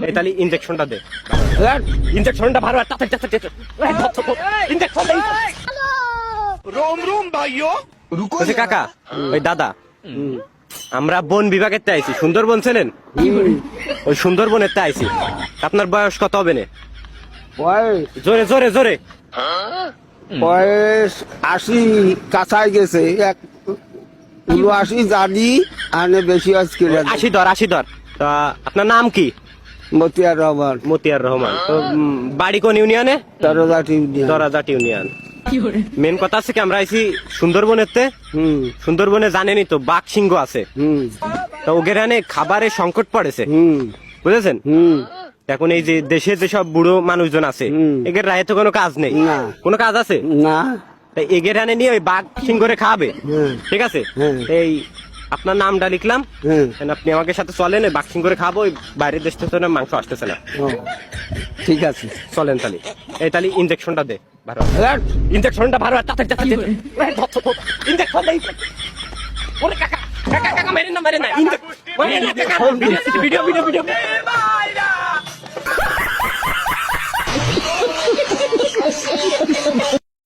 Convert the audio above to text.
এই তাহলে ইনজেকশনটা দে। ইনজেকশনটা ভালো ইনজেকশন দে। रोम रोम भाइयों रुको বলছি কাকা, ওই দাদা, আমরা বন বিভাগের তে আইছি, সুন্দরবন ছিলেন, ওই সুন্দরবনের তে আইছি। আপনার বয়স কত হবে না? বয়স জোরে জোরে জোরে। বয়স 80 কাছাই গেছে, 80 জানি আনে বেশি আজকে 80 ধর। তা আপনার নাম কি? মতিয়ার রহমান, মতিয়ার রহমান। তো বাড়ি কোন ইউনিয়নে? তরজাটি দরাজাট ইউনিয়ন। মেন কথা আছে কি, আমরা আইছি সুন্দরবনের তে। সুন্দরবনে জানেনই তো বাঘ সিংহ আছে, তো ওগেরানে খাবারের সংকট পড়েছে, বুঝেছেন? এখন এই যে দেশে যেসব বুড়ো মানুষজন আছে, এদের রায়ে তো কোনো কাজ নেই। কোনো কাজ আছে না, তাই এগের হানে নিয়ে ওই বাঘ সিংহরে খাবে, ঠিক আছে? এই আপনার নামটা লিখলাম, আপনি আমাকে সাথে চলেন, ওই বাঘ সিংহরে খাবো। ওই বাইরের দেশ থেকে তো মাংস আসতেছে না। ঠিক আছে, চলেন তাহলে। এই তাহলে ইনজেকশনটা দে ভালো, ইনজেকশনটা ভালো। ইনজেকশন দেই। ওরে কাকা কাকা কাকা, মেরেন না মেরেন না, ভিডিও ভিডিও ভিডিও।